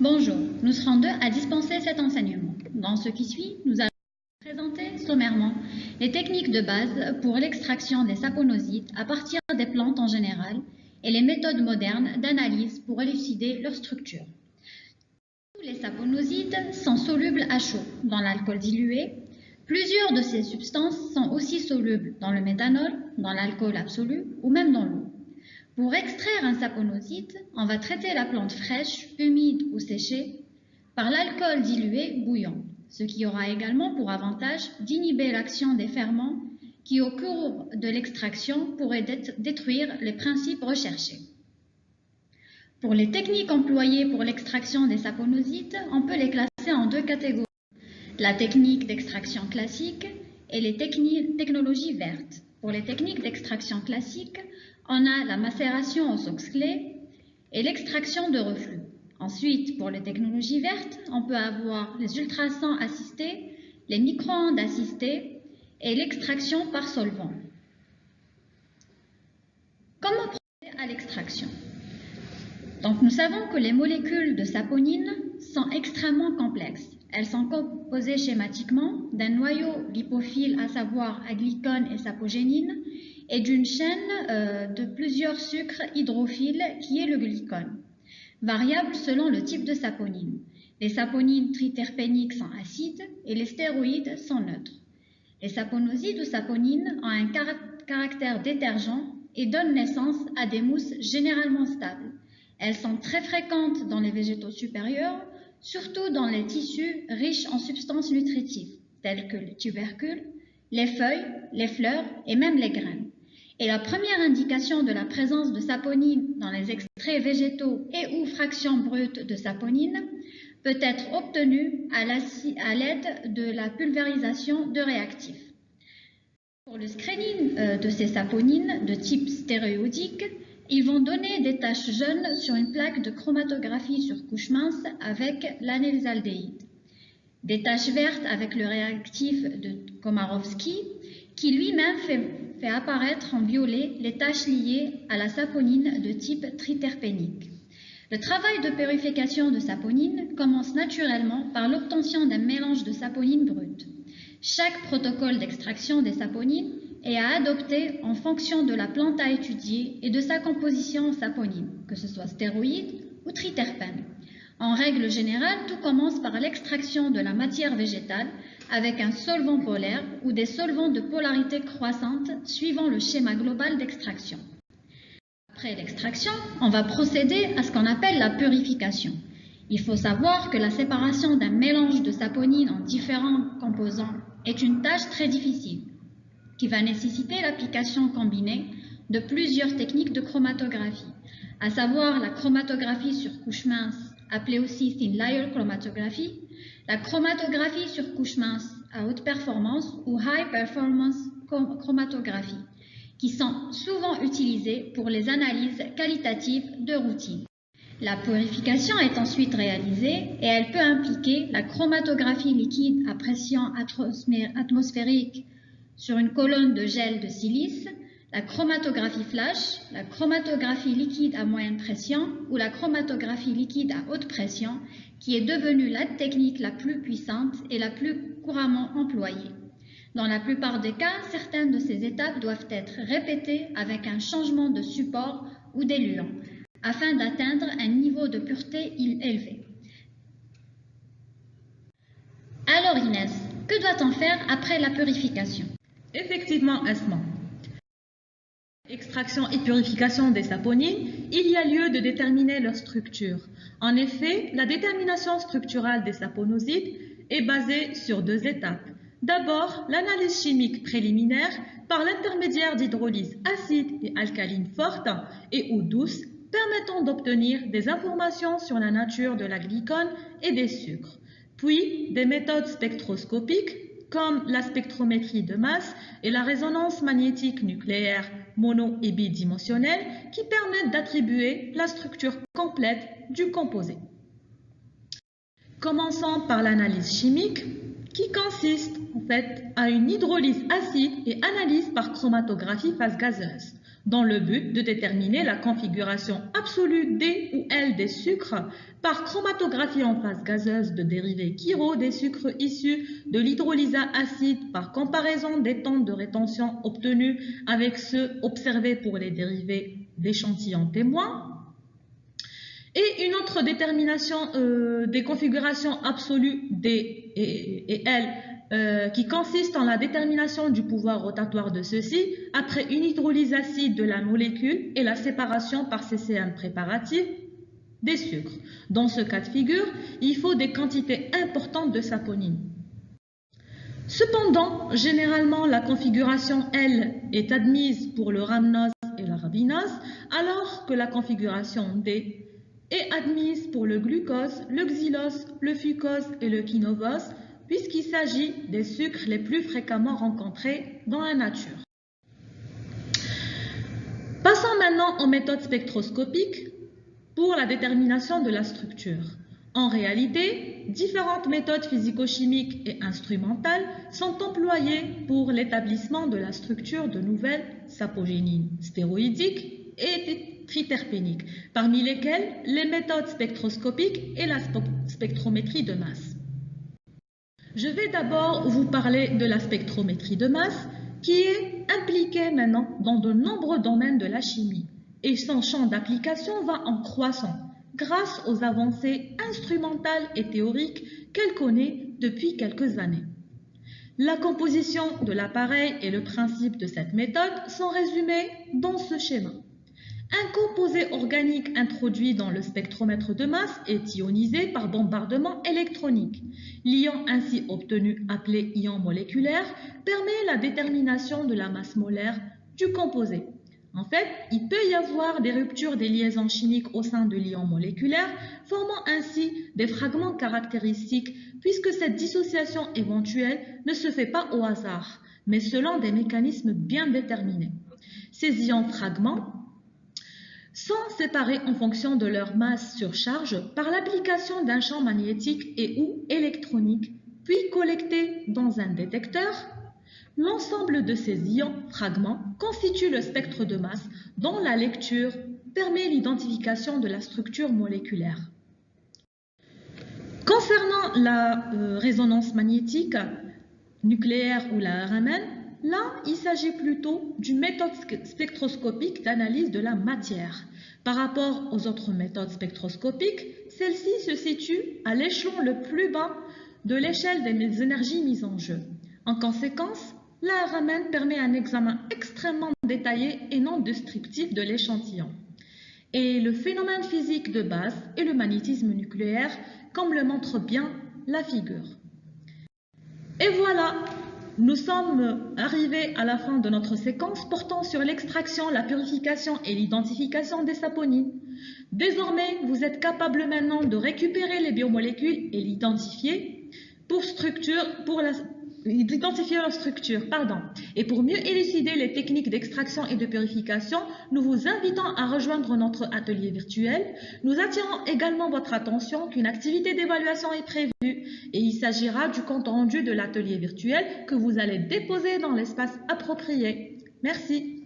Bonjour, nous serons deux à dispenser cet enseignement. Dans ce qui suit, nous allons présenter sommairement les techniques de base pour l'extraction des saponosites à partir des plantes en général et les méthodes modernes d'analyse pour élucider leur structure. Tous les saponosites sont solubles à chaud dans l'alcool dilué. Plusieurs de ces substances sont aussi solubles dans le méthanol, dans l'alcool absolu ou même dans l'eau. Pour extraire un saponosite, on va traiter la plante fraîche, humide ou séchée par l'alcool dilué bouillant, ce qui aura également pour avantage d'inhiber l'action des ferments qui, au cours de l'extraction, pourraient détruire les principes recherchés. Pour les techniques employées pour l'extraction des saponosites, on peut les classer en deux catégories: la technique d'extraction classique et les technologies vertes. Pour les techniques d'extraction classique, on a la macération au SOx-clé et l'extraction de reflux. Ensuite, pour les technologies vertes, on peut avoir les ultrasons assistés, les micro-ondes assistées et l'extraction par solvant. Comment procéder à l'extraction? Donc, nous savons que les molécules de saponine sont extrêmement complexes. Elles sont composées schématiquement d'un noyau lipophile, à savoir aglycone et sapogénine, et d'une chaîne de plusieurs sucres hydrophiles qui est le glycone, variable selon le type de saponine. Les saponines triterpéniques sont acides et les stéroïdes sont neutres. Les saponosides ou saponines ont un caractère détergent et donnent naissance à des mousses généralement stables. Elles sont très fréquentes dans les végétaux supérieurs, surtout dans les tissus riches en substances nutritives, telles que les tubercules, les feuilles, les fleurs et même les graines. Et la première indication de la présence de saponine dans les extraits végétaux et ou fractions brutes de saponine peut être obtenue à l'aide de la pulvérisation de réactifs. Pour le screening de ces saponines de type stéréodique, ils vont donner des taches jaunes sur une plaque de chromatographie sur couche mince avec l'anilsaldéhyde, des taches vertes avec le réactif de Komarovsky, qui lui-même fait apparaître en violet les taches liées à la saponine de type triterpénique. Le travail de purification de saponine commence naturellement par l'obtention d'un mélange de saponine brute. Chaque protocole d'extraction des saponines est à adopter en fonction de la plante à étudier et de sa composition en saponine, que ce soit stéroïde ou triterpène. En règle générale, tout commence par l'extraction de la matière végétale avec un solvant polaire ou des solvants de polarité croissante suivant le schéma global d'extraction. Après l'extraction, on va procéder à ce qu'on appelle la purification. Il faut savoir que la séparation d'un mélange de saponine en différents composants est une tâche très difficile, qui va nécessiter l'application combinée de plusieurs techniques de chromatographie, à savoir la chromatographie sur couche mince, appelée aussi thin layer chromatographie, la chromatographie sur couche mince à haute performance ou high performance chromatographie, qui sont souvent utilisées pour les analyses qualitatives de routine. La purification est ensuite réalisée et elle peut impliquer la chromatographie liquide à pression atmosphérique sur une colonne de gel de silice, la chromatographie flash, la chromatographie liquide à moyenne pression ou la chromatographie liquide à haute pression, qui est devenue la technique la plus puissante et la plus couramment employée. Dans la plupart des cas, certaines de ces étapes doivent être répétées avec un changement de support ou d'éluant, afin d'atteindre un niveau de pureté élevé. Alors Inès, que doit-on faire après la purification? Effectivement, Asma. Extraction et purification des saponines, il y a lieu de déterminer leur structure. En effet, la détermination structurale des saponosites est basée sur deux étapes. D'abord, l'analyse chimique préliminaire par l'intermédiaire d'hydrolyse acide et alcaline forte et ou douce, permettant d'obtenir des informations sur la nature de la glycone et des sucres. Puis, des méthodes spectroscopiques comme la spectrométrie de masse et la résonance magnétique nucléaire mono- et bidimensionnelle qui permettent d'attribuer la structure complète du composé. Commençons par l'analyse chimique qui consiste en fait à une hydrolyse acide et analyse par chromatographie phase gazeuse. dans le but de déterminer la configuration absolue D ou L des sucres par chromatographie en phase gazeuse de dérivés chiro des sucres issus de l'hydrolysa acide par comparaison des temps de rétention obtenus avec ceux observés pour les dérivés d'échantillons témoins. Et une autre détermination des configurations absolues D et L qui consiste en la détermination du pouvoir rotatoire de ceux-ci après une hydrolyse acide de la molécule et la séparation par CCM préparative des sucres. Dans ce cas de figure, il faut des quantités importantes de saponine. Cependant, généralement, la configuration L est admise pour le rhamnose et la rabinose, alors que la configuration D est admise pour le glucose, le xylose, le fucose et le kinovose, puisqu'il s'agit des sucres les plus fréquemment rencontrés dans la nature. Passons maintenant aux méthodes spectroscopiques pour la détermination de la structure. En réalité, différentes méthodes physico-chimiques et instrumentales sont employées pour l'établissement de la structure de nouvelles sapogénines stéroïdiques et triterpéniques, parmi lesquelles les méthodes spectroscopiques et la spectrométrie de masse. Je vais d'abord vous parler de la spectrométrie de masse qui est impliquée maintenant dans de nombreux domaines de la chimie et son champ d'application va en croissant grâce aux avancées instrumentales et théoriques qu'elle connaît depuis quelques années. La composition de l'appareil et le principe de cette méthode sont résumés dans ce schéma. Un composé organique introduit dans le spectromètre de masse est ionisé par bombardement électronique. L'ion ainsi obtenu, appelé ion moléculaire, permet la détermination de la masse molaire du composé. En fait, il peut y avoir des ruptures des liaisons chimiques au sein de l'ion moléculaire, formant ainsi des fragments caractéristiques, puisque cette dissociation éventuelle ne se fait pas au hasard, mais selon des mécanismes bien déterminés. Ces ions fragments sont séparés en fonction de leur masse sur charge par l'application d'un champ magnétique et ou électronique, puis collectés dans un détecteur. L'ensemble de ces ions fragments constitue le spectre de masse dont la lecture permet l'identification de la structure moléculaire. Concernant la résonance magnétique nucléaire ou la RMN, là, il s'agit plutôt d'une méthode spectroscopique d'analyse de la matière. Par rapport aux autres méthodes spectroscopiques, celle-ci se situe à l'échelon le plus bas de l'échelle des énergies mises en jeu. En conséquence, la RMN permet un examen extrêmement détaillé et non destructif de l'échantillon. Et le phénomène physique de base est le magnétisme nucléaire, comme le montre bien la figure. Et voilà, nous sommes arrivés à la fin de notre séquence portant sur l'extraction, la purification et l'identification des saponines. Désormais, vous êtes capable maintenant de récupérer les biomolécules et l'identifier identifier leur structure. Et pour mieux élucider les techniques d'extraction et de purification, nous vous invitons à rejoindre notre atelier virtuel. Nous attirons également votre attention qu'une activité d'évaluation est prévue et il s'agira du compte rendu de l'atelier virtuel que vous allez déposer dans l'espace approprié. Merci.